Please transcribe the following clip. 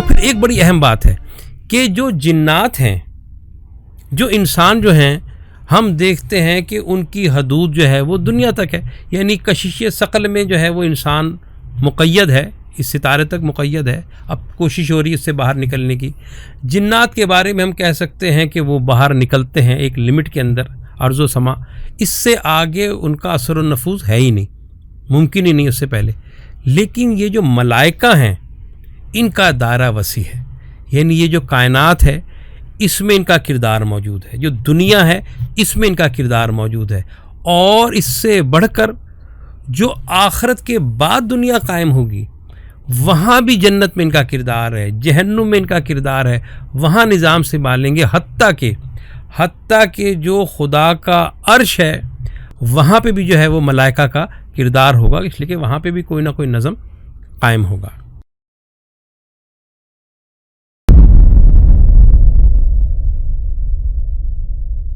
پھر ایک بڑی اہم بات ہے کہ جو جنات ہیں، جو انسان جو ہیں، ہم دیکھتے ہیں کہ ان کی حدود جو ہے وہ دنیا تک ہے، یعنی کشش ثقل میں جو ہے وہ انسان مقید ہے، اس ستارے تک مقید ہے، اب کوشش ہو رہی ہے اس سے باہر نکلنے کی۔ جنات کے بارے میں ہم کہہ سکتے ہیں کہ وہ باہر نکلتے ہیں ایک لمٹ کے اندر، ارض و سما، اس سے آگے ان کا اثر و نفوذ ہے ہی نہیں، ممکن ہی نہیں اس سے پہلے۔ لیکن یہ جو ملائکہ ہیں ان کا دائرہ وسیع ہے، یعنی یہ جو کائنات ہے اس میں ان کا کردار موجود ہے، جو دنیا ہے اس میں ان کا کردار موجود ہے، اور اس سے بڑھ کر جو آخرت کے بعد دنیا قائم ہوگی وہاں بھی جنت میں ان کا کردار ہے، جہنم میں ان کا کردار ہے، وہاں نظام سنبھالیں گے، حتیٰ کہ جو خدا کا عرش ہے وہاں پہ بھی جو ہے وہ ملائکہ کا کردار ہوگا، اس لیے کہ وہاں پہ بھی کوئی نہ کوئی نظم قائم ہوگا۔